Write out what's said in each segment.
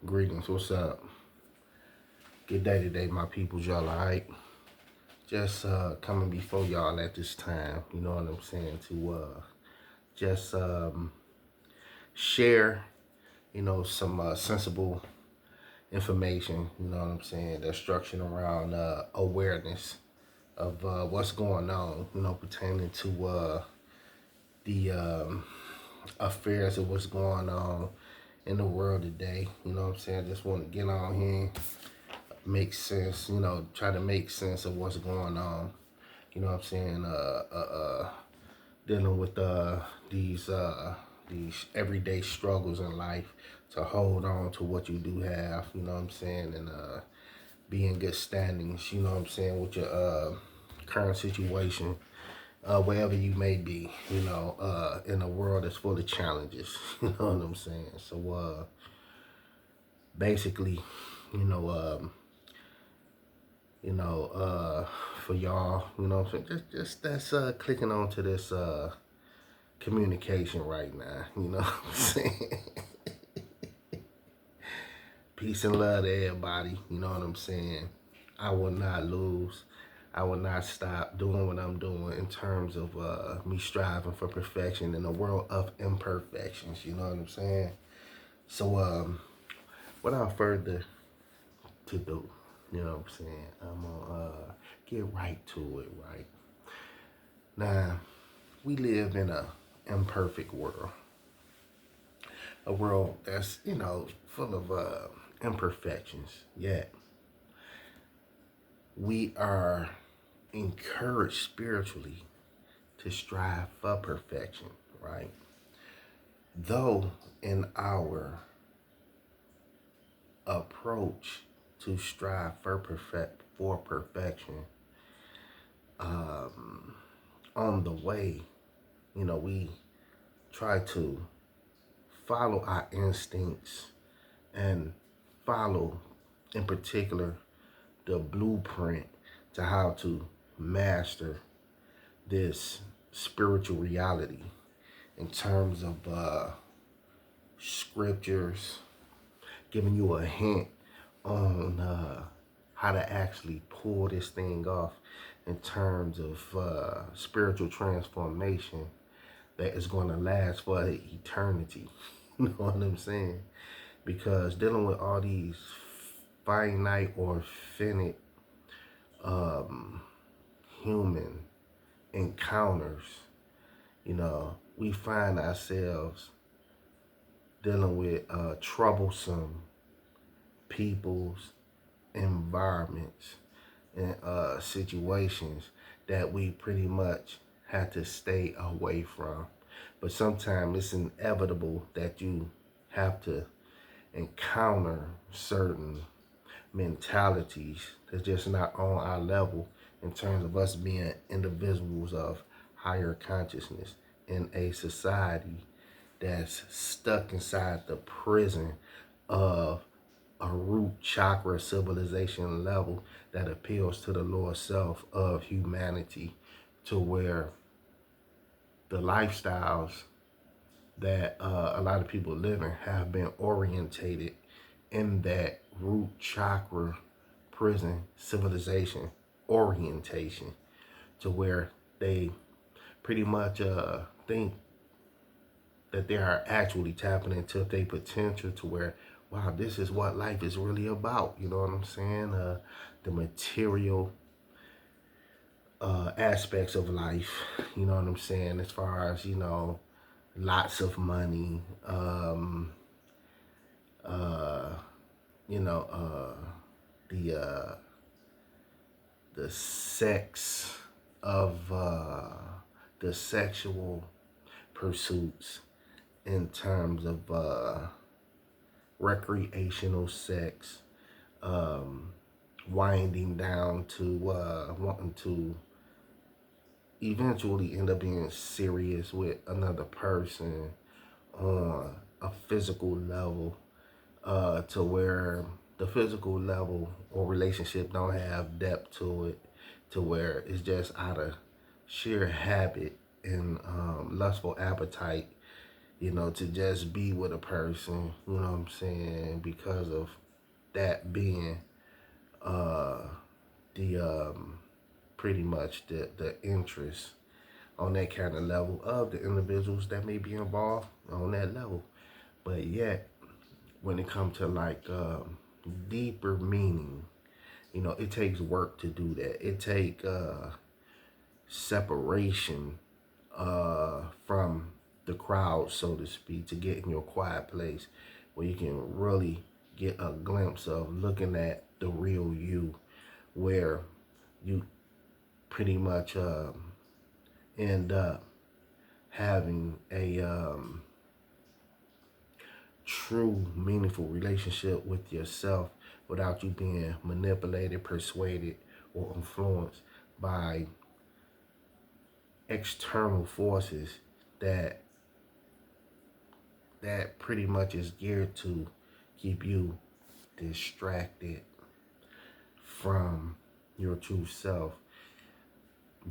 Greetings, what's up? Good day today, my peoples, y'all alright? Just coming before y'all at this time, you know what I'm saying, to just share, some sensible information, you know what I'm saying, that's structured around awareness of what's going on, pertaining to the affairs of what's going on in the world today. You know what I'm saying? I just want to get on here, make sense, try to make sense of what's going on. You know what I'm saying? Dealing with these everyday struggles in life to hold on to what you do have, you know what I'm saying, and be in good standings, you know what I'm saying, with your current situation, wherever you may be, in a world that's full of challenges, you know what I'm saying. So basically, you know, um, for y'all, you know what I'm saying, just that's clicking onto this communication right now, you know what I'm saying. Peace and love to everybody, you know what I'm saying. I will not lose. I will not stop doing what I'm doing in terms of me striving for perfection in a world of imperfections, you know what I'm saying. So without further to do, you know what I'm saying, I'm gonna get right to it, right? Now, we live in a imperfect world. A world that's, full of imperfections. Yet, we are encouraged spiritually to strive for perfection, right? Though in our approach to strive for perfection, on the way, we try to follow our instincts and follow, in particular, the blueprint to how to master this spiritual reality in terms of scriptures, giving you a hint on how to actually pull this thing off in terms of spiritual transformation that is going to last for eternity. You know what I'm saying? Because dealing with all these finite or finite human encounters, we find ourselves dealing with troublesome people's environments and situations that we pretty much have to stay away from. But sometimes it's inevitable that you have to encounter certain mentalities that's just not on our level in terms of us being individuals of higher consciousness in a society that's stuck inside the prison of a root chakra civilization level that appeals to the lower self of humanity, to where the lifestyles that a lot of people live in have been orientated in that root chakra prison civilization orientation, to where they pretty much think that they are actually tapping into their potential, to where, wow, this is what life is really about. You know what I'm saying? The material aspects of life, you know what I'm saying? As far as, lots of money, uh, you know, the the sex of the sexual pursuits in terms of recreational sex, winding down to wanting to eventually end up being serious with another person on a physical level, to where the physical level or relationship don't have depth to it, to where it's just out of sheer habit and lustful appetite. to just be with a person, you know what I'm saying, because of that being uh, the pretty much the interest on that kind of level of the individuals that may be involved on that level. But yet, when it comes to like deeper meaning, it takes work to do that. It takes separation from the crowd, so to speak, to get in your quiet place where you can really get a glimpse of looking at the real you, where you pretty much end up having a true, meaningful relationship with yourself without you being manipulated, persuaded, or influenced by external forces that pretty much is geared to keep you distracted from your true self,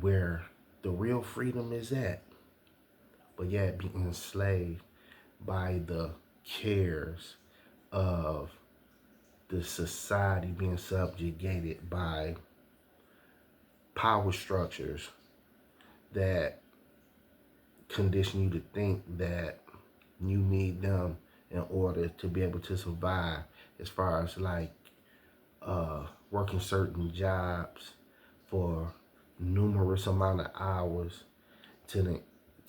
where the real freedom is at, but yet be enslaved by the cares of the society, being subjugated by power structures that condition you to think that you need them in order to be able to survive, as far as like working certain jobs for numerous amount of hours to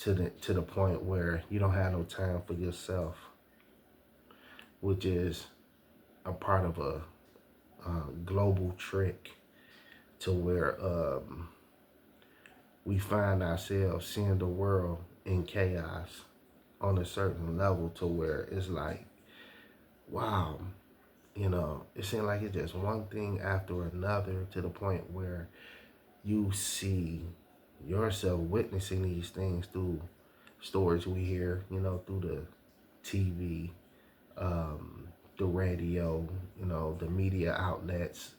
the point where you don't have no time for yourself, which is a part of a global trick to where we find ourselves seeing the world in chaos on a certain level, to where it's like, wow, it seems like it's just one thing after another, to the point where you see yourself witnessing these things through stories we hear, through the TV, the radio, the media outlets,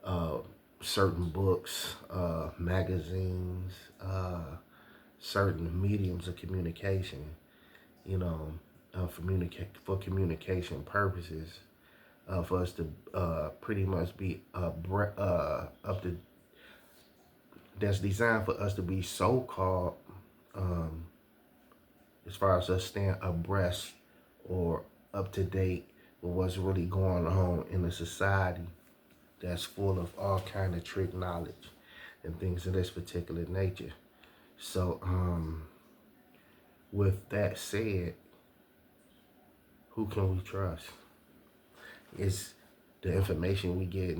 uh, certain books, magazines, certain mediums of communication, for communication purposes, for us to pretty much be up to, that's designed for us to be so-called, um, as far as us staying abreast or up to date with what's really going on in the society that's full of all kind of trick knowledge and things of this particular nature. So, with that said, who can we trust? Is the information we get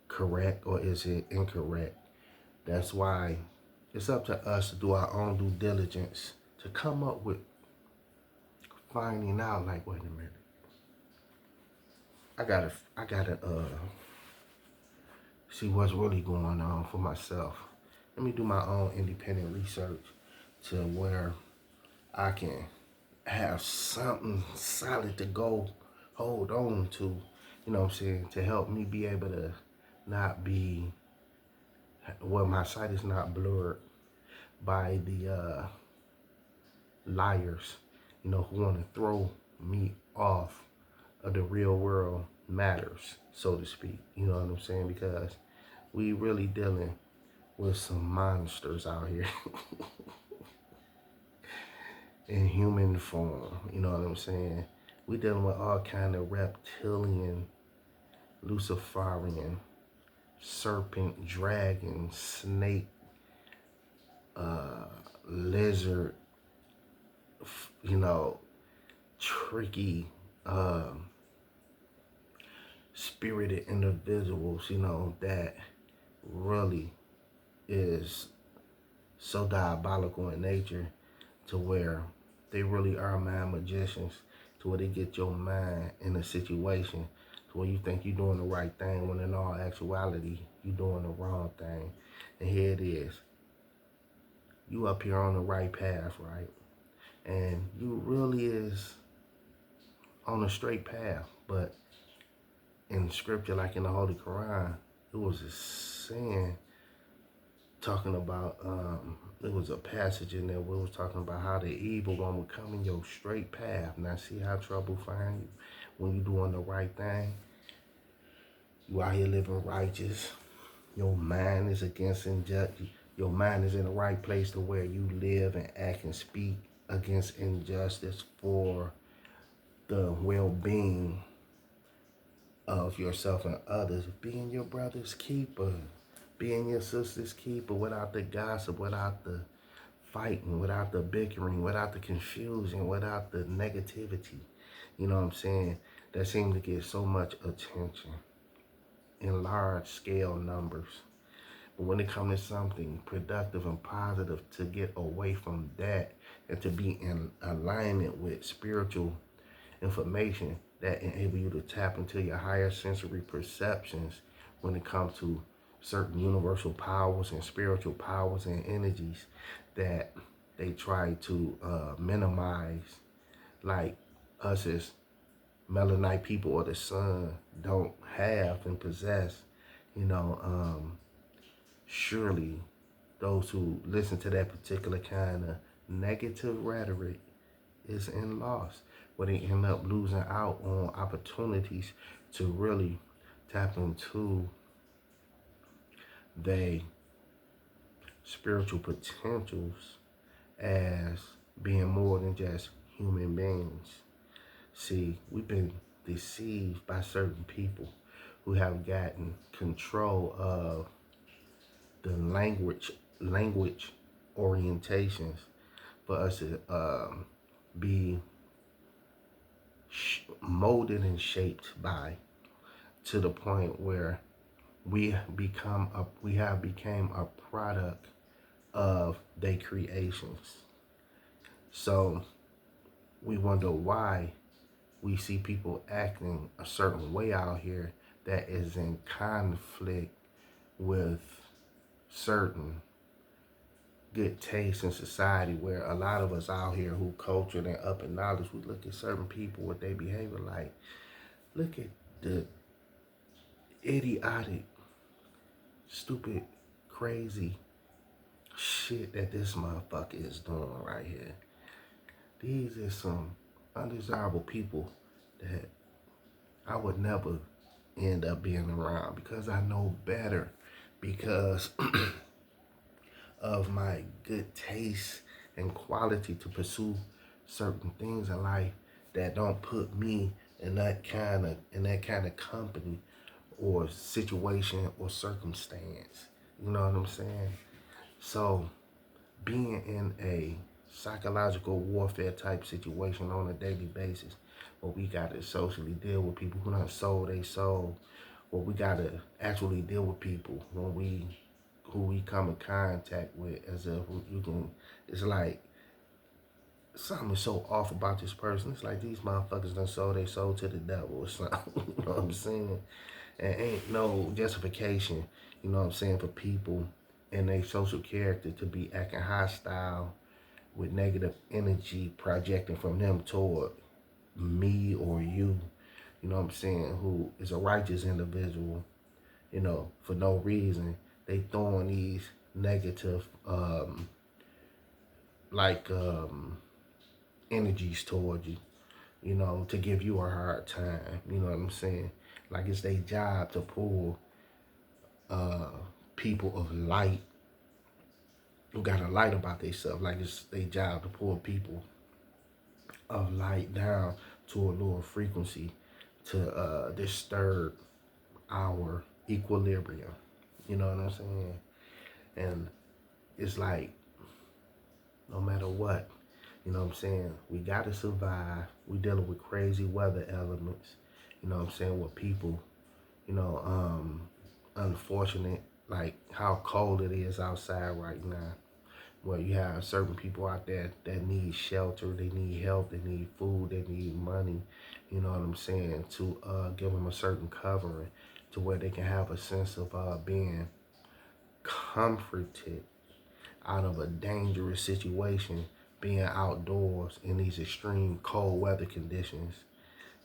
correct, or is it incorrect? That's why it's up to us to do our own due diligence to come up with finding out, like, wait a minute, I gotta see what's really going on for myself. Let me do my own independent research to where I can have something solid to go hold on to, you know what I'm saying, to help me be able to not be, well, my sight is not blurred by the liars, who want to throw me off of the real world matters, so to speak. You know what I'm saying? Because we really dealing with some monsters out here in human form. You know what I'm saying? We dealing with all kind of reptilian, Luciferian, serpent, dragon, snake, lizard, tricky, spirited individuals, that really is so diabolical in nature, to where they really are mind magicians, to where they get your mind in a situation to where you think you're doing the right thing, when in all actuality you're doing the wrong thing. And here it is, you up here on the right path, right? And you really is on a straight path, but in scripture, like in the Holy Quran, it was saying talking about there was a passage in there where it was talking about how the evil one would come in your straight path. Now see how trouble find you when you doing the right thing. You out here living righteous. Your mind is against injustice. Your mind is in the right place to where you live and act and speak against injustice for the well-being of yourself and others. Being your brother's keeper. Being your sister's keeper without the gossip, without the fighting, without the bickering, without the confusion, without the negativity. You know what I'm saying? That seems to get so much attention in large scale numbers. But when it comes to something productive and positive, to get away from that and to be in alignment with spiritual information that enable you to tap into your higher sensory perceptions when it comes to certain universal powers and spiritual powers and energies that they try to minimize, like us as melanite people or the sun don't have and possess. You know, surely those who listen to that particular kind of negative rhetoric is in loss, where they end up losing out on opportunities to really tap into their spiritual potentials as being more than just human beings. See, we've been deceived by certain people who have gotten control of the language orientations for us to be molded and shaped by, to the point where we have became a product of their creations. So we wonder why we see people acting a certain way out here that is in conflict with certain good taste in society, where a lot of us out here who cultured and up in knowledge, we look at certain people with their behavior like, look at the idiotic, stupid, crazy shit that this motherfucker is doing right here. These are some undesirable people that I would never end up being around, because I know better, because of my good taste and quality to pursue certain things in life that don't put me in that kind of company or situation or circumstance. You know what I'm saying? So being in a psychological warfare type situation on a daily basis, where we gotta socially deal with people who done sold they soul, where we gotta actually deal with people who we come in contact with, as if you can, it's like something is so off about this person. It's like these motherfuckers done sold they soul to the devil or something. You know what I'm saying? And ain't no justification, you know what I'm saying, for people and their social character to be acting hostile with negative energy projecting from them toward me or you know what I'm saying, who is a righteous individual, you know, for no reason. They throwing these negative, like, energies toward you, you know, to give you a hard time. You know what I'm saying? Like it's their job to pull people of light who got a light about themselves. Like it's their job to pull people of light down to a lower frequency to disturb our equilibrium. You know what I'm saying? And it's like, no matter what, you know what I'm saying, we gotta survive. We dealing with crazy weather elements, you know what I'm saying, with people, you know, unfortunate, like how cold it is outside right now, where you have certain people out there that need shelter, they need help, they need food, they need money, you know what I'm saying, to give them a certain covering to where they can have a sense of being comforted out of a dangerous situation, being outdoors in these extreme cold weather conditions,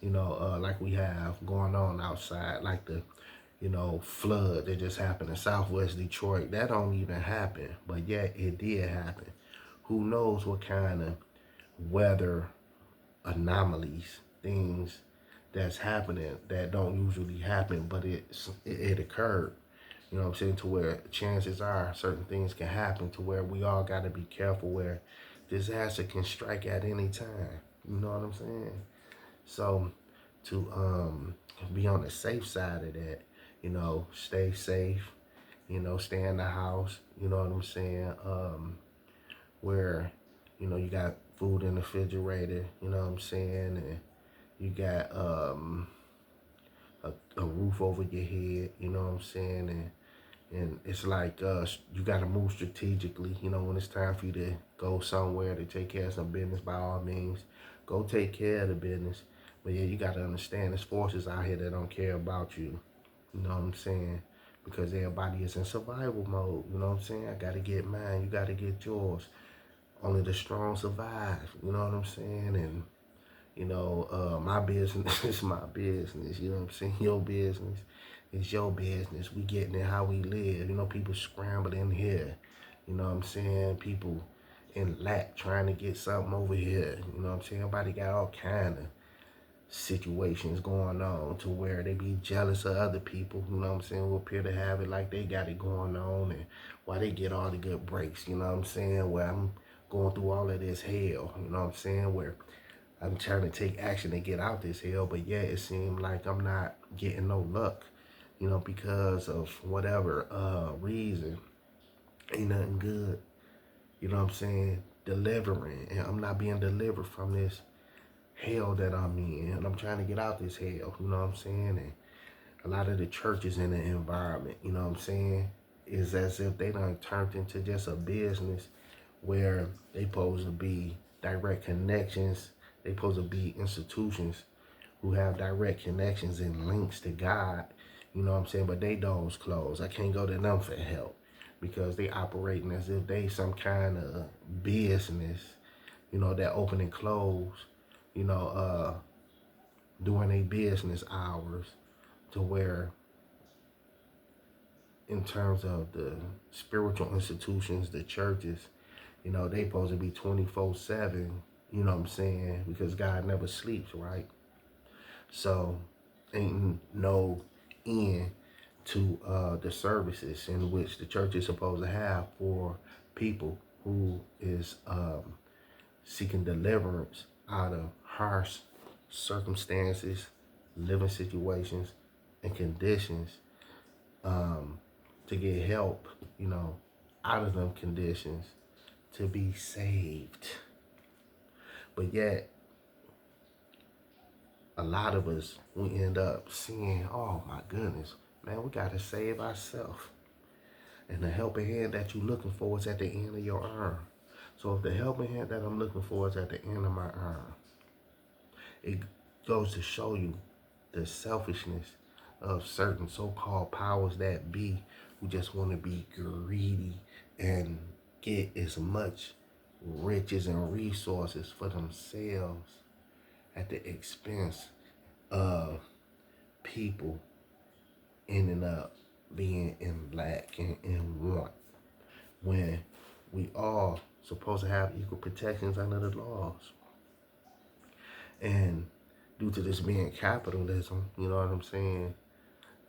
you know, like we have going on outside, like the flood that just happened in Southwest Detroit. That don't even happen, but yet it did happen. Who knows what kind of weather anomalies, things that's happening that don't usually happen, but it occurred. You know what I'm saying? To where chances are certain things can happen to where we all got to be careful where disaster can strike at any time. You know what I'm saying? So to be on the safe side of that, stay safe, stay in the house, you know what I'm saying? Where, you got food in the refrigerator, you know what I'm saying? And you got a roof over your head, you know what I'm saying? And it's like you got to move strategically, when it's time for you to go somewhere to take care of some business, by all means, go take care of the business. But yeah, you got to understand there's forces out here that don't care about you, you know what I'm saying? Because everybody is in survival mode, you know what I'm saying? I got to get mine, you got to get yours. Only the strong survive, you know what I'm saying? And my business is my business. You know what I'm saying? Your business is your business. We getting it how we live. People scrambling here. You know what I'm saying? People in lack trying to get something over here. You know what I'm saying? Everybody got all kind of situations going on to where they be jealous of other people, you know what I'm saying, who appear to have it like they got it going on, and why they get all the good breaks, you know what I'm saying, where I'm going through all of this hell, you know what I'm saying, where I'm trying to take action to get out this hell, but yet it seems like I'm not getting no luck, because of whatever reason. Ain't nothing good, you know what I'm saying, delivering, and I'm not being delivered from this hell that I'm in, and I'm trying to get out this hell, you know what I'm saying, and a lot of the churches in the environment, you know what I'm saying, is as if they done turned into just a business where they supposed to be direct connections, they supposed to be institutions who have direct connections and links to God, you know what I'm saying, but they doors closed. I can't go to them for help because they operating as if they some kind of business, that open and close, you know, during their business hours, to where in terms of the spiritual institutions, the churches, they supposed to be 24/7, you know what I'm saying, because God never sleeps, right? So ain't no end to the services in which the church is supposed to have for people who is seeking deliverance out of harsh circumstances, living situations, and conditions, to get help, out of them conditions, to be saved. But yet, a lot of us, we end up seeing, oh my goodness, man, we got to save ourselves. And the helping hand that you're looking for is at the end of your arm. So if the helping hand that I'm looking for is at the end of my arm, it goes to show you the selfishness of certain so-called powers that be, who just want to be greedy and get as much riches and resources for themselves at the expense of people ending up being in lack and in want, when we all supposed to have equal protections under the laws. And due to this being capitalism, you know what I'm saying,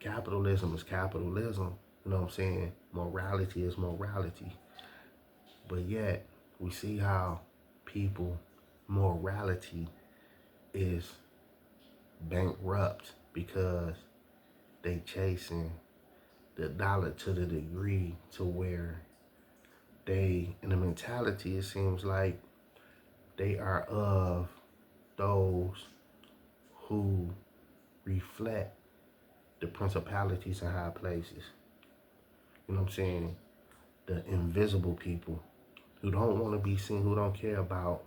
capitalism is capitalism, you know what I'm saying, morality is morality. But yet we see how people morality is bankrupt because they chasing the dollar to the degree to where they, in the mentality, it seems like they are of those who reflect the principalities in high places. You know what I'm saying? The invisible people who don't want to be seen, who don't care about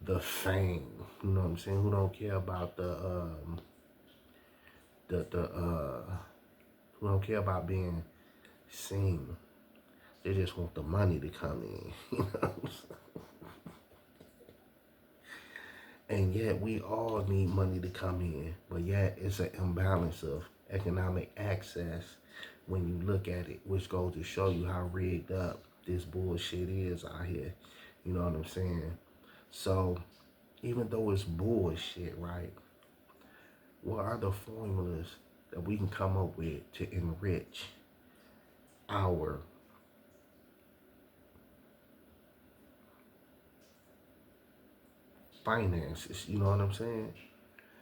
the fame, you know what I'm saying? Who don't care about who don't care about being seen. They just want the money to come in, you know what I'm saying? And yet we all need money to come in, but yet it's an imbalance of economic access when you look at it, which goes to show you how rigged up this bullshit is out here. You know what I'm saying? So, even though it's bullshit, right? What are the formulas that we can come up with to enrich our finances? You know what I'm saying?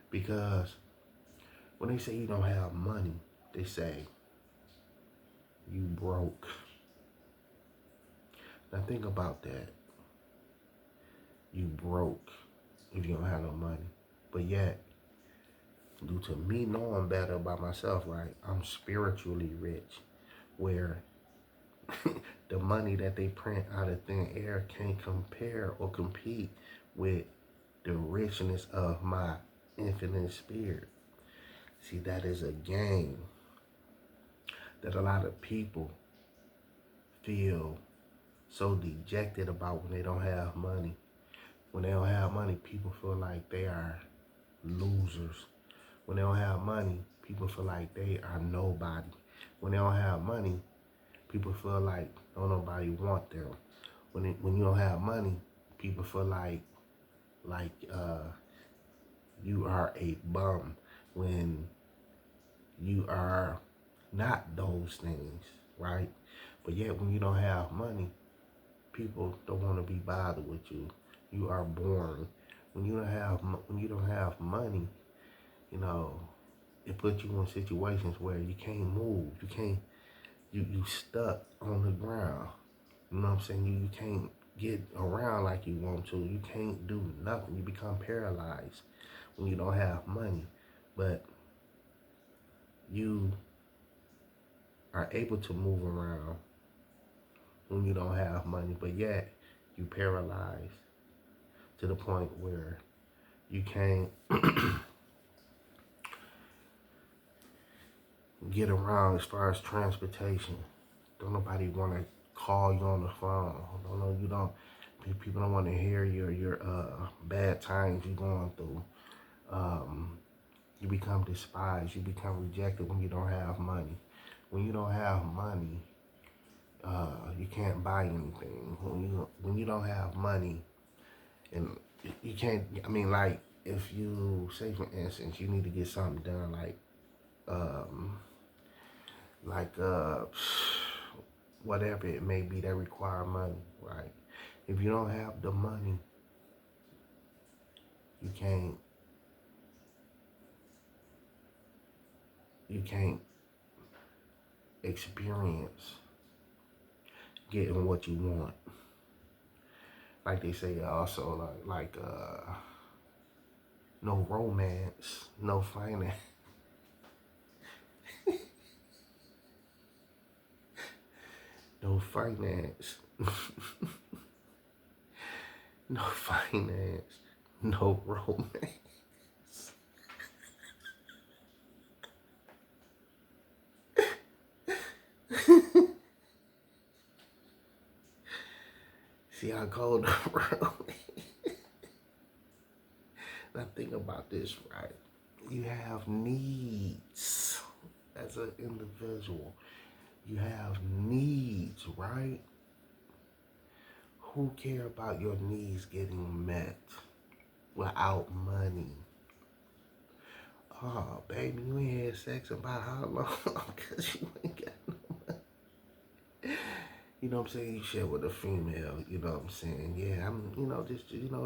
Because when they say you don't have money, they say you broke. Now think about that. You broke if you don't have no money. But yet, due to me knowing better about myself, right, I'm spiritually rich, where the money that they print out of thin air can't compare or compete with the richness of my infinite spirit. See, that is a game that a lot of people feel so dejected about when they don't have money. When they don't have money, people feel like they are losers. When they don't have money, people feel like they are nobody. When they don't have money, people feel like don't nobody want them. When you don't have money, people feel like you are a bum when you are not those things, right? But yet when you don't have money, people don't want to be bothered with you. You are boring. When you don't have money, you know, it puts you in situations where you can't move. You stuck on the ground. You know what I'm saying? You can't get around like you want to. You can't do nothing. You become paralyzed when you don't have money. But you are able to move around when you don't have money. But yet, you paralyzed to the point where you can't get around as far as transportation. Don't nobody want to call you on the phone. Don't know you don't. People don't want to hear your bad times you're going through. You become despised. You become rejected when you don't have money. When you don't have money, you can't buy anything. When you don't have money, and you can't. I mean, like if you say for instance, you need to get something done, like whatever it may be that require money, right? If you don't have the money, you can't experience getting what you want. Like they say also, no romance, no finance. No finance. No finance. No romance. See how cold the world is. Now think about this, right? You have needs as an individual. You have needs, right? Who care about your needs getting met without money? Oh, baby, you ain't had sex about how long? Because you ain't got no money. You know what I'm saying? You share with a female, you know what I'm saying? Yeah,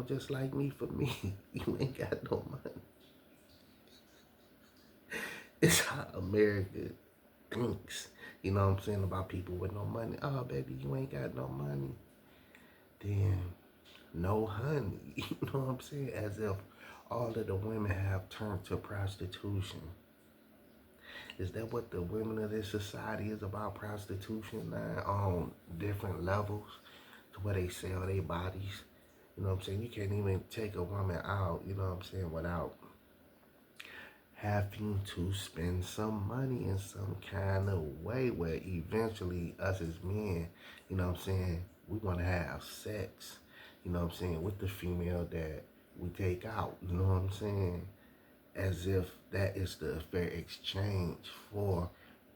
just like me for me. You ain't got no money. It's how America thinks, you know what I'm saying, about people with no money. Oh, baby, you ain't got no money. Then no honey. You know what I'm saying? As if all of the women have turned to prostitution. Is that what the women of this society is about? Prostitution now on different levels to where they sell their bodies. You know what I'm saying? You can't even take a woman out, you know what I'm saying, without having to spend some money in some kind of way where eventually us as men, you know what I'm saying, we want to have sex, you know what I'm saying, with the female that we take out, you know what I'm saying, as if that is the fair exchange for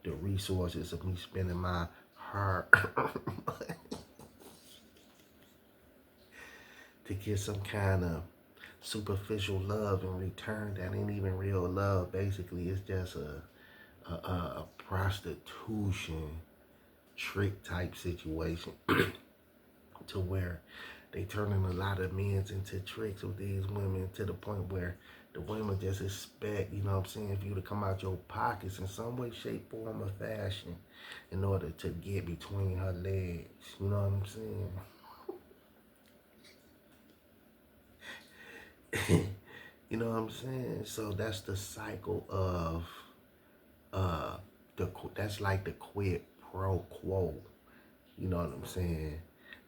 the resources of me spending my hard to get some kind of superficial love in return that ain't even real love. Basically, it's just a prostitution trick type situation to where they turning a lot of men into tricks with these women to the point where the women just expect, you know what I'm saying, for you to come out your pockets in some way, shape, form, or fashion in order to get between her legs. You know what I'm saying? You know what I'm saying? So that's the cycle of that's like the quid pro quo. You know what I'm saying?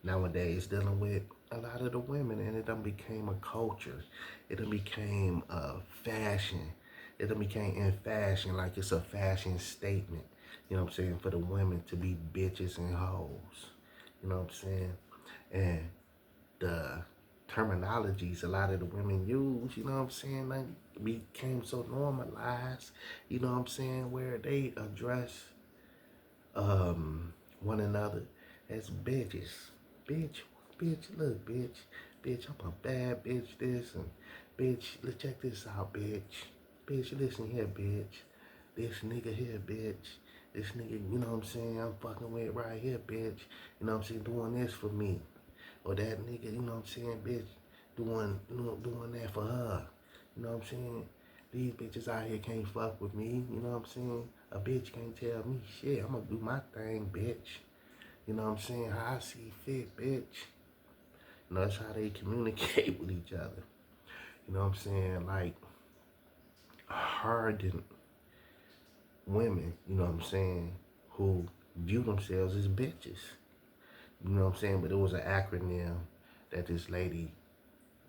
Nowadays, dealing with a lot of the women, and it done became a culture. It done became a fashion. It done became in fashion, like it's a fashion statement. You know what I'm saying? For the women to be bitches and hoes. You know what I'm saying? And the terminologies a lot of the women use, you know what I'm saying, like became so normalized, you know what I'm saying, where they address one another as bitches. Bitch, bitch, look, bitch, I'm a bad bitch, this, and bitch, let's check this out, bitch. Bitch, listen here, bitch. This nigga here, bitch. This nigga, you know what I'm saying, I'm fucking with right here, bitch. You know what I'm saying, doing this for me. Or that nigga, you know what I'm saying, bitch, doing that for her. You know what I'm saying? These bitches out here can't fuck with me. You know what I'm saying? A bitch can't tell me shit. I'm gonna do my thing, bitch. You know what I'm saying? How I see fit, bitch. You know, that's how they communicate with each other. You know what I'm saying? Like, hardened women, you know what I'm saying, who view themselves as bitches. You know what I'm saying? But it was an acronym that this lady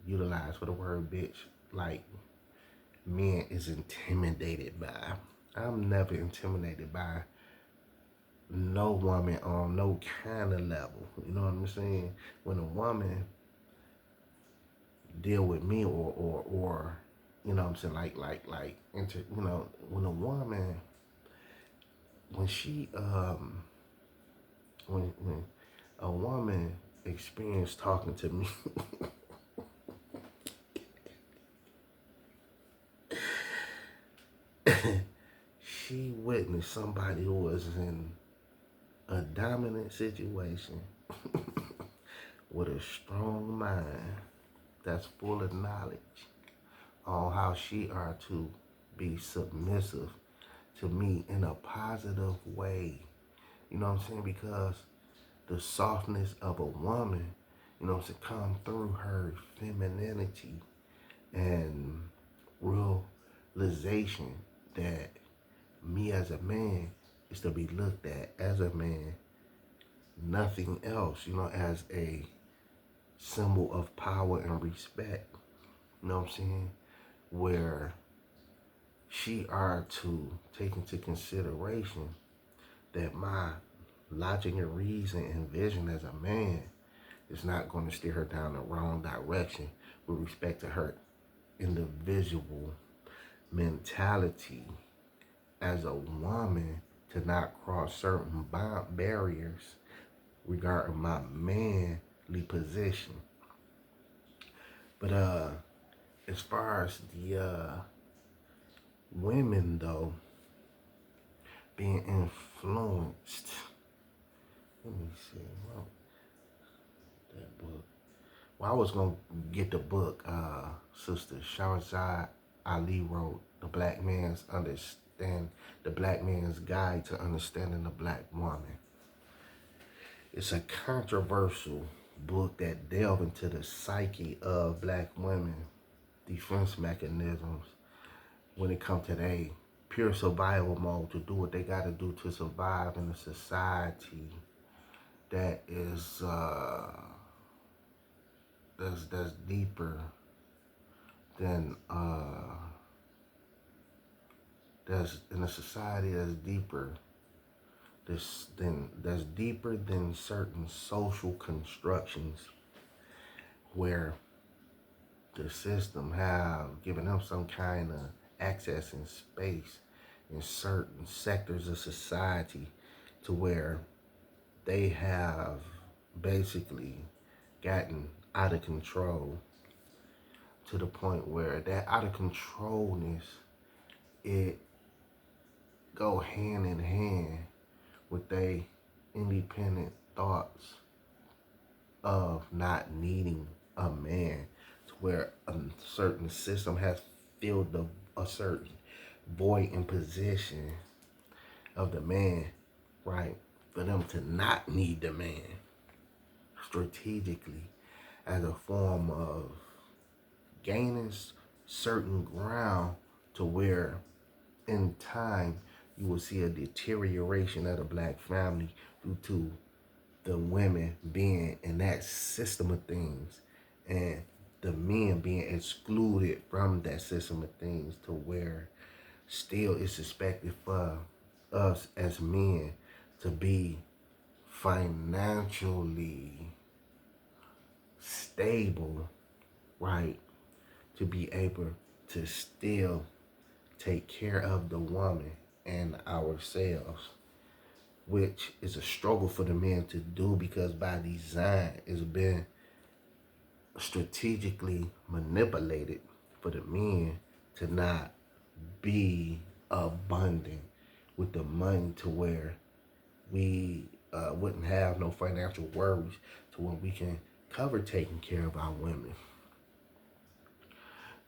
utilized for the word bitch. Like, men is intimidated by. I'm never intimidated by no woman on no kind of level. You know what I'm saying? When a woman deal with me or you know what I'm saying, you know, when a woman when she when a woman experienced talking to me she witnessed somebody who was in a dominant situation with a strong mind that's full of knowledge on how she are to be submissive to me in a positive way. You know what I'm saying? Because the softness of a woman, you know what I'm saying, come through her femininity and realization that me as a man is to be looked at as a man, nothing else, you know, as a symbol of power and respect. You know what I'm saying? Where she are to take into consideration that my logic and reason and vision as a man is not going to steer her down the wrong direction with respect to her individual mentality as a woman, to not cross certain barriers regarding my manly position. But as far as the women though being influenced, let me see, well, that book. Well, I was gonna get the book Sister Shahrazad Ali wrote, the Black Man's Guide to Understanding the Black Woman. It's a controversial book that delves into the psyche of black women, defense mechanisms when it comes to their pure survival mode, to do what they got to do to survive in a society that is that's deeper than that's in a society that's deeper that's deeper than certain social constructions where the system have given them some kind of accessing space in certain sectors of society to where they have basically gotten out of control to the point where that out of controlness, it go hand in hand with their independent thoughts of not needing a man, to where a certain system has filled a certain void in position of the man, right? For them to not need the man strategically as a form of gaining certain ground, to where in time you will see a deterioration of the black family due to the women being in that system of things and the men being excluded from that system of things, to where still it's expected for us as men to be financially stable, right? To be able to still take care of the woman and ourselves, which is a struggle for the men to do, because by design it's been strategically manipulated for the men to not be abundant with the money, to where we wouldn't have no financial worries, to where we can cover taking care of our women,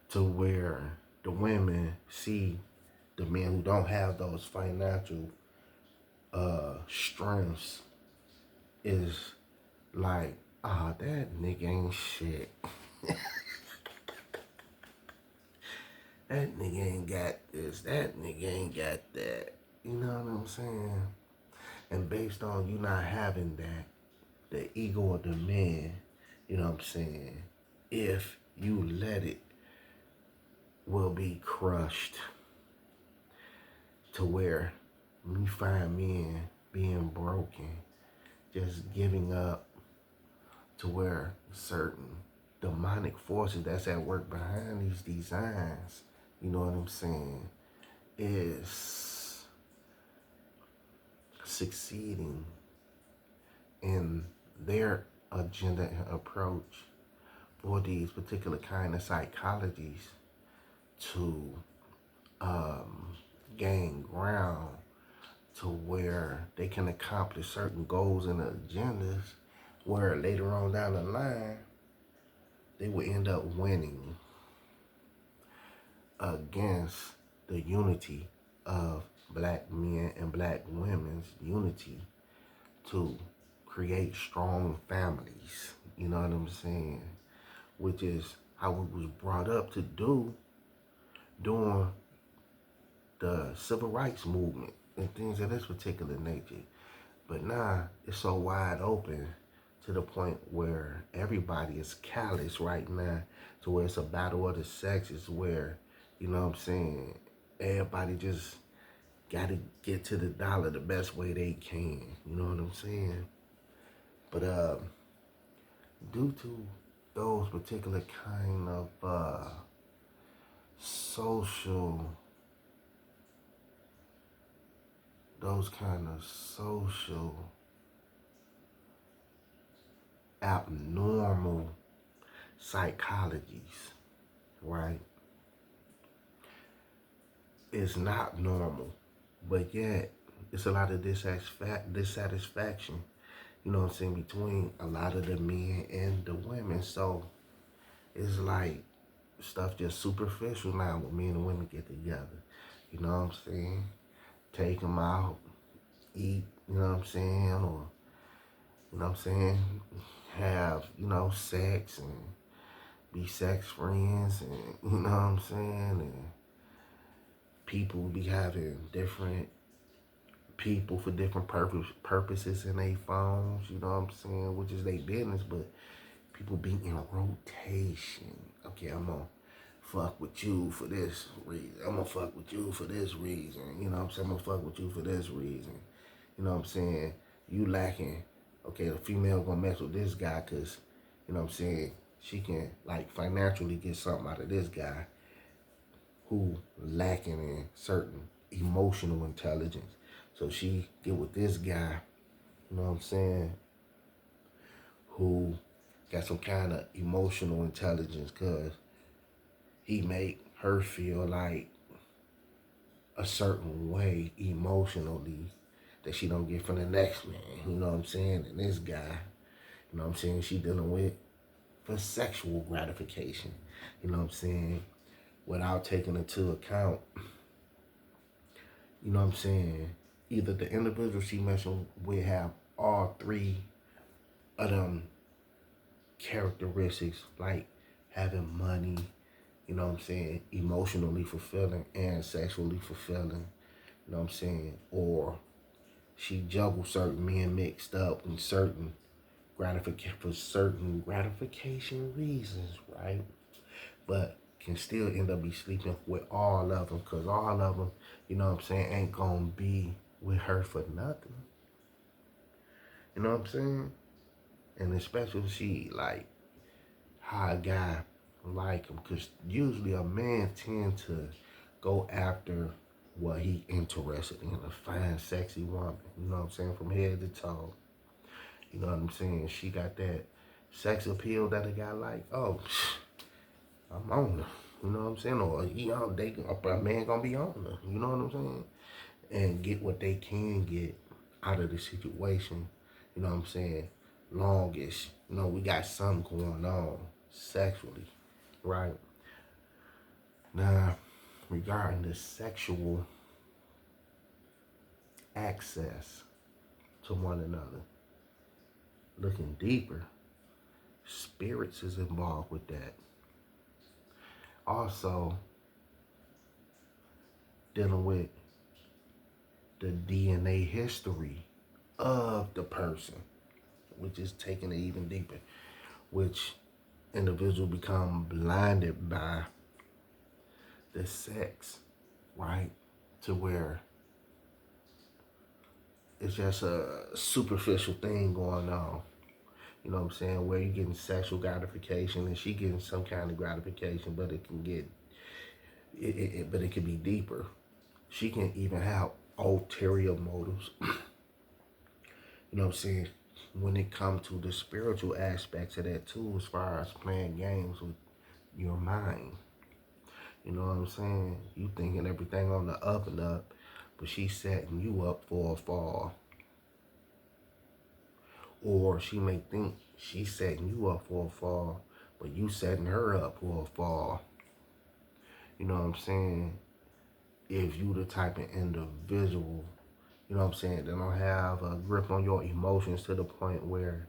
to where the women see the men who don't have those financial strengths is like, ah, that nigga ain't shit. That nigga ain't got this. That nigga ain't got that. You know what I'm saying? And based on you not having that, the ego of the man, you know what I'm saying, if you let it, will be crushed, to where you find men being broken, just giving up, to where certain demonic forces that's at work behind these designs, you know what I'm saying, is succeeding in their agenda and approach for these particular kind of psychologies to gain ground, to where they can accomplish certain goals and agendas, where later on down the line they will end up winning against the unity of black men and black women's unity to create strong families. You know what I'm saying? Which is how we was brought up to do during the civil rights movement and things of this particular nature. But now it's so wide open to the point where everybody is callous right now, to where it's a battle of the sexes, where, you know what I'm saying, everybody just got to get to the dollar the best way they can. You know what I'm saying? But due to those particular kind of social, abnormal psychologies, right? It's not normal, but yet it's a lot of dissatisfaction, you know what I'm saying, between a lot of the men and the women. So it's like stuff just superficial now when men and women get together. You know what I'm saying? Take them out, eat, you know what I'm saying? Or, you know what I'm saying? Have, you know, sex and be sex friends, and, you know what I'm saying? And people be having different people for different purposes in their phones, you know what I'm saying? Which is their business, but people be in rotation. Okay, I'm gonna fuck with you for this reason. I'm gonna fuck with you for this reason. You know what I'm saying? I'm gonna fuck with you for this reason. You know what I'm saying? You lacking. Okay, the female gonna mess with this guy because, you know what I'm saying, she can like financially get something out of this guy. who lacking in certain emotional intelligence. So she get with this guy, you know what I'm saying, who got some kind of emotional intelligence because he make her feel like a certain way emotionally that she don't get from the next man, you know what I'm saying? And this guy, you know what I'm saying, she dealing with for sexual gratification, you know what I'm saying, without taking into account, you know what I'm saying, either the individual she messing with have all three of them characteristics, like having money, you know what I'm saying, emotionally fulfilling and sexually fulfilling, you know what I'm saying, or she juggles certain men mixed up in certain gratification reasons, right? But can still end up be sleeping with all of them because all of them, you know what I'm saying, ain't gonna be with her for nothing. You know what I'm saying? And especially if she like how a guy like him, because usually a man tend to go after what he interested in, a fine, sexy woman. You know what I'm saying? From head to toe. You know what I'm saying? She got that sex appeal that a guy like. Oh, I'm on her. You know what I'm saying? Or a man gonna be on her. You know what I'm saying? And get what they can get out of the situation. You know what I'm saying? Longest. You know, we got something going on sexually, right? Now, regarding the sexual access to one another, looking deeper, spirits is involved with that. Also, dealing with the DNA history of the person, which is taking it even deeper, which individuals become blinded by the sex, right? To where it's just a superficial thing going on. You know what I'm saying? Where you're getting sexual gratification and she getting some kind of gratification, but it can get, but it can be deeper. She can even have ulterior motives. You know what I'm saying? When it comes to the spiritual aspects of that too, as far as playing games with your mind. You know what I'm saying? You thinking everything on the up and up, but she's setting you up for a fall. Or she may think she's setting you up for a fall, but you setting her up for a fall. You know what I'm saying? If you the type of individual, you know what I'm saying, that don't have a grip on your emotions to the point where,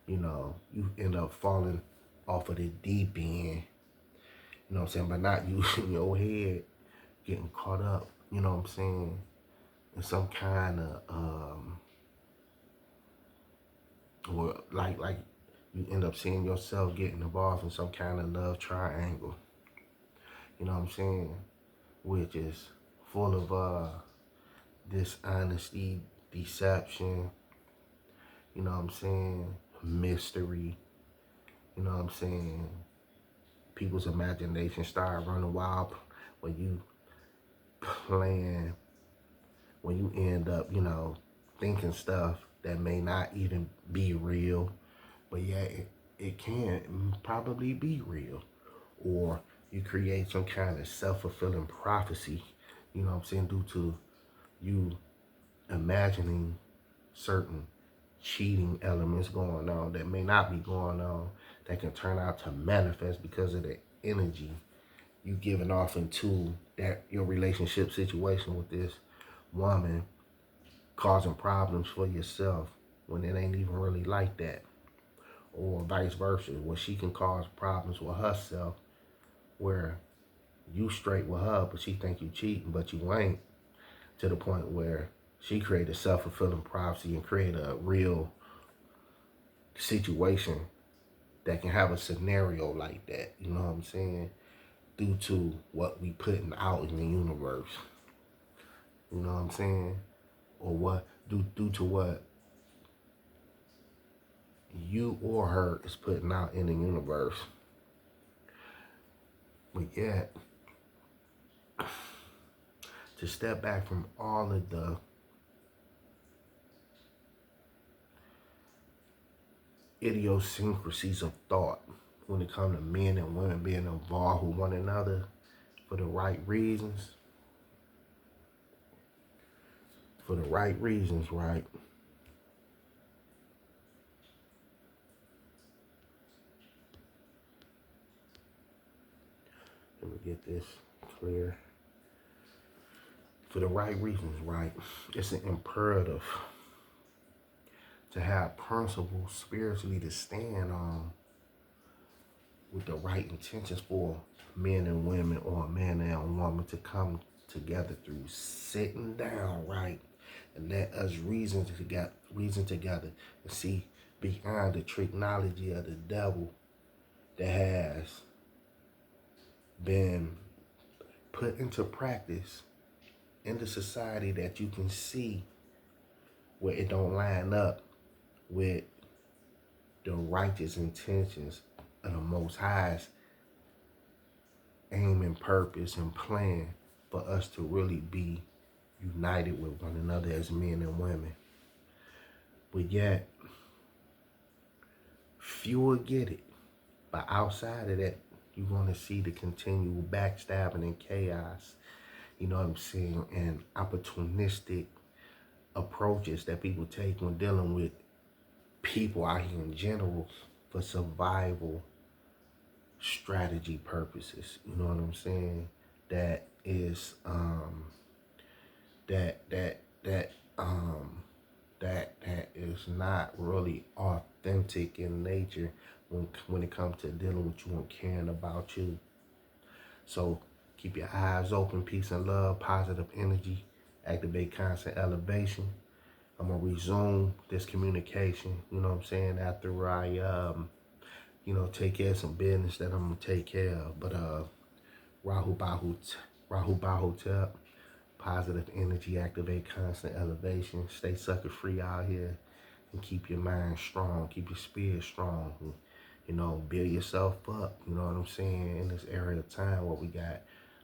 you know, you end up falling off of the deep end, you know what I'm saying, but not using your head, getting caught up, you know what I'm saying, in some kind of, or like you end up seeing yourself getting involved in some kind of love triangle, you know what I'm saying, which is full of dishonesty, deception, you know what I'm saying, mystery, you know what I'm saying, people's imagination start running wild when you plan, when you end up, you know, thinking stuff that may not even be real, but yeah, it can probably be real. Or you create some kind of self-fulfilling prophecy, you know what I'm saying, due to you imagining certain cheating elements going on that may not be going on, that can turn out to manifest because of the energy you giving off into that your relationship situation with this woman, causing problems for yourself when it ain't even really like that. Or vice versa, where she can cause problems with herself where you straight with her but she think you cheating but you ain't, to the point where she create a self-fulfilling prophecy and create a real situation that can have a scenario like that, you know what I'm saying, due to what we putting out in the universe, you know what I'm saying, or what due to what you or her is putting out in the universe. But yet, to step back from all of the idiosyncrasies of thought when it comes to men and women being involved with one another for the right reasons. For the right reasons, right? Let me get this clear. For the right reasons, right? It's an imperative to have principles spiritually to stand on with the right intentions for men and women, or a man and a woman, to come together through sitting down, right? And let us reason together and see behind the technology of the devil that has been put into practice in the society, that you can see where it don't line up with the righteous intentions of the Most High's aim and purpose and plan for us to really be united with one another as men and women. But yet, fewer get it. But outside of that, you're going to see the continual backstabbing and chaos, you know what I'm saying, and opportunistic approaches that people take when dealing with people out here in general for survival strategy purposes. You know what I'm saying? That is that is not really authentic in nature when it comes to dealing with you and caring about you. So keep your eyes open, peace and love, positive energy, activate constant elevation. I'm gonna resume this communication, you know what I'm saying, after I take care of some business that I'm gonna take care of. But Rahu Bahutep, positive energy, activate constant elevation, stay sucker free out here, and keep your mind strong, keep your spirit strong. You know, build yourself up, you know what I'm saying, in this area of time where we got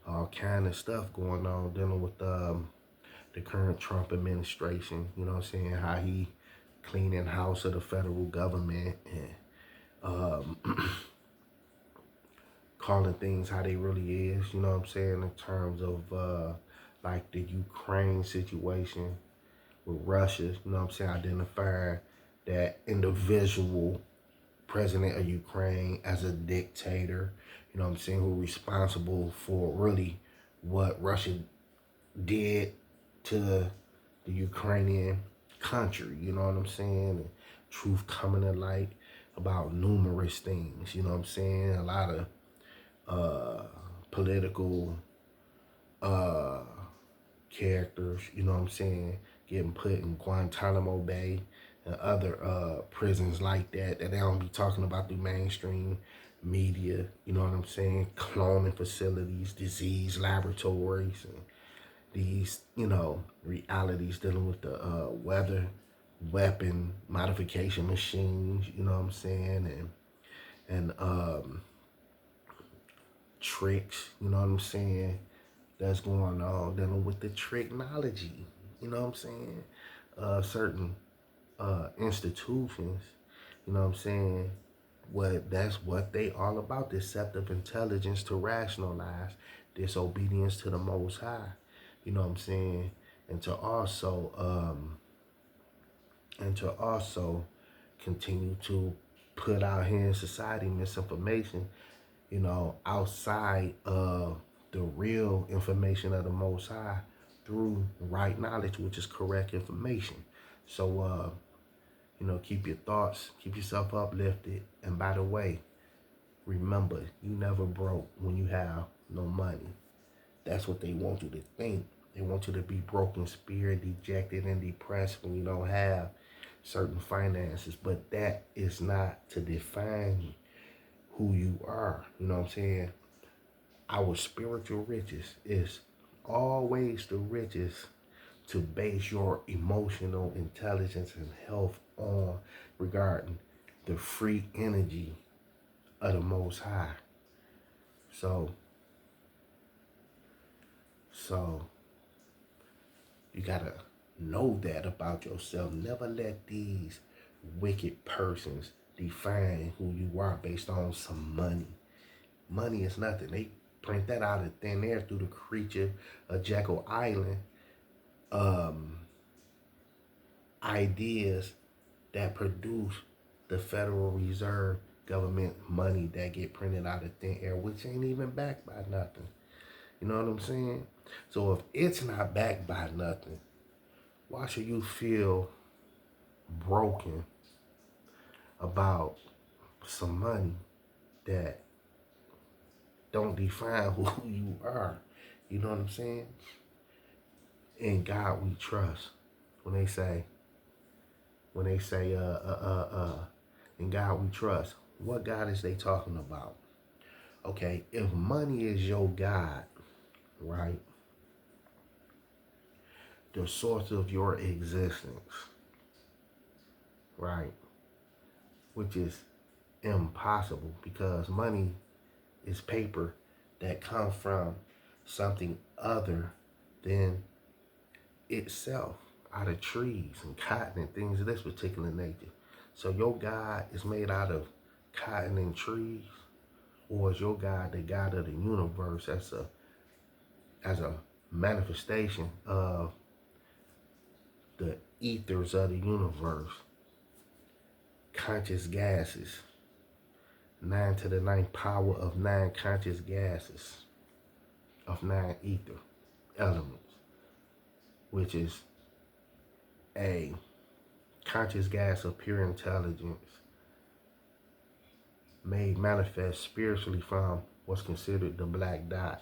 all kind of stuff going on dealing with the current Trump administration, you know what I'm saying, how he cleaning house of the federal government and calling things how they really is, you know what I'm saying, in terms of like the Ukraine situation with Russia, you know what I'm saying, identifying that individual president of Ukraine as a dictator, you know what I'm saying, who responsible for really what Russia did to the Ukrainian country, you know what I'm saying, and truth coming to light about numerous things, you know what I'm saying, a lot of political characters, you know what I'm saying, getting put in Guantanamo Bay and other prisons like that they don't be talking about through mainstream media, you know what I'm saying, cloning facilities, disease laboratories, and these, you know, realities dealing with the weather, weapon modification machines, you know what I'm saying, and tricks, you know what I'm saying, that's going on dealing with the technology, you know what I'm saying, certain institutions, you know what I'm saying, that's what they all about, deceptive intelligence to rationalize disobedience to the Most High, you know what I'm saying, and to also continue to put out here in society misinformation, you know, outside of the real information of the Most High through right knowledge, which is correct information. So, you know, keep your thoughts, keep yourself uplifted. And by the way, remember, you never broke when you have no money. That's what they want you to think. They want you to be broken spirit, dejected, and depressed when you don't have certain finances. But that is not to define who you are. You know what I'm saying? Our spiritual riches is always the richest to base your emotional intelligence and health on, regarding the free energy of the Most High. So You gotta know that about yourself. Never let these wicked persons define who you are based on some money. Money is nothing. They print that out of thin air through the creature of Jekyll Island. Um, Ideas that produce the Federal Reserve government money that get printed out of thin air, which ain't even backed by nothing. You know what I'm saying? So if it's not backed by nothing, why should you feel broken about some money that don't define who you are? You know what I'm saying? In God we trust. When they say, in God we trust, what God is they talking about? Okay, if money is your God, right? The source of your existence, right? Which is impossible because money is paper that comes from something other than itself, out of trees and cotton and things of this particular nature. So your God is made out of cotton and trees, or is your God the God of the universe as a manifestation of the ethers of the universe, conscious gases, 9 to the ninth power of 9 conscious gases, of 9 ether elements, which is a conscious gas of pure intelligence made manifest spiritually from what's considered the black dot,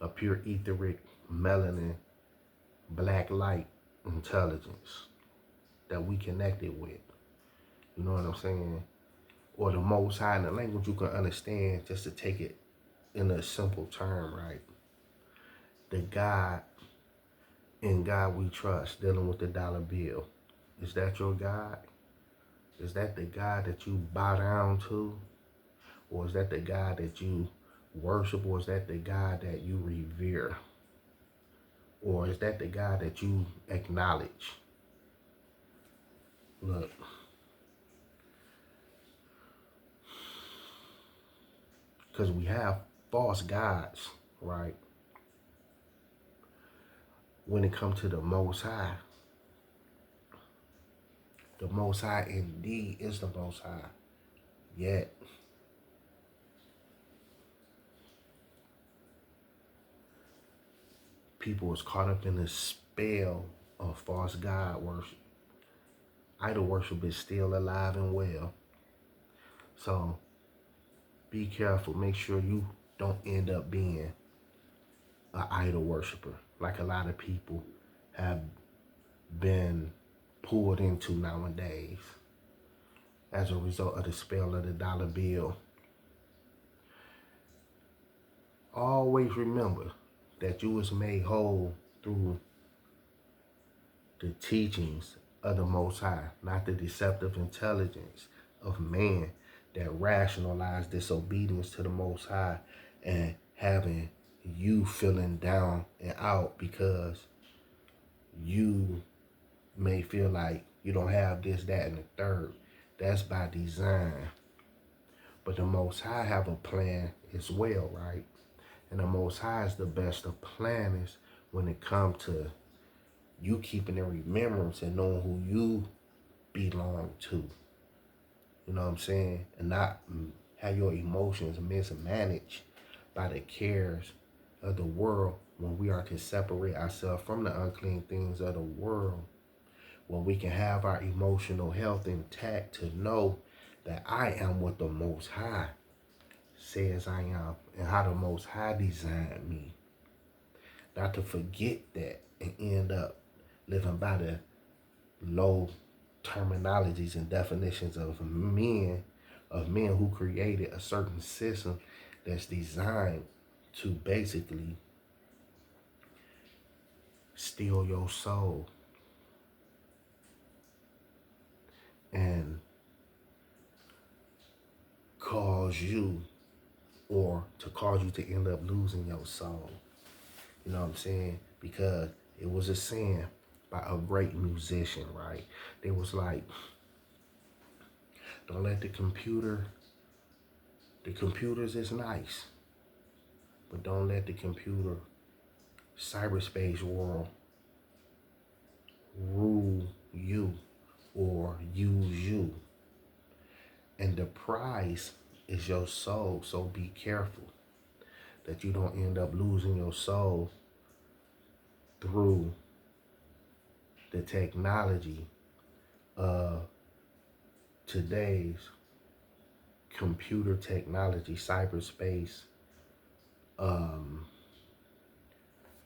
a pure etheric melanin black light intelligence that we connected with. You know what I'm saying? Or the Most High, in the language you can understand, just to take it in a simple term, right? The God, in God we trust, dealing with the dollar bill. Is that your God? Is that the God that you bow down to? Or is that the God that you worship? Or is that the God that you revere? Or is that the God that you acknowledge? Look, because we have false gods, right? When it comes to the Most High indeed is the Most High. Yet, people is caught up in the spell of false God worship. Idol worship is still alive and well. So, be careful. Make sure you don't end up being an idol worshiper, like a lot of people have been pulled into nowadays as a result of the spell of the dollar bill. Always remember that you was made whole through the teachings of the Most High, not the deceptive intelligence of man that rationalized disobedience to the Most High and having you feeling down and out because you may feel like you don't have this, that, and the third. That's by design. But the Most High have a plan as well, right? And the Most High is the best of planners when it comes to you keeping in remembrance and knowing who you belong to. You know what I'm saying? And not have your emotions mismanaged by the cares of the world when we are to separate ourselves from the unclean things of the world. When we can have our emotional health intact to know that I am what the Most High says I am and how the Most High designed me. Not to forget that and end up living by the low terminologies and definitions of men who created a certain system that's designed to basically steal your soul and cause you to end up losing your soul. You know what I'm saying? Because It was a saying by a great musician, right? They was like, don't let the computers is nice, but don't let the computer cyberspace world rule you or use you. And the prize is your soul. So be careful that you don't end up losing your soul through the technology of today's computer technology, cyberspace, um,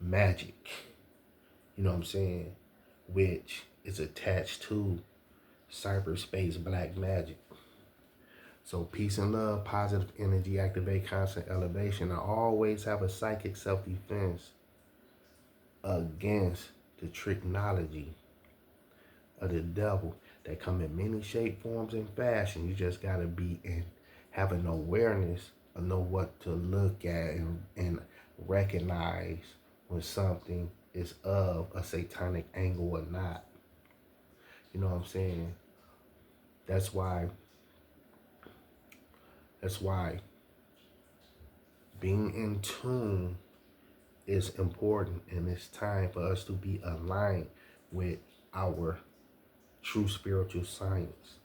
magic. You know what I'm saying? Which is attached to cyberspace black magic. So peace and love, positive energy, activate constant elevation. I always have a psychic self-defense against the technology of the devil that come in many shape, forms, and fashion. You just gotta be in have an awareness of know what to look at and recognize when something is of a satanic angle or not. You know what I'm saying? That's why that's why being in tune is important, and it's time for us to be aligned with our true spiritual science.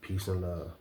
Peace and love.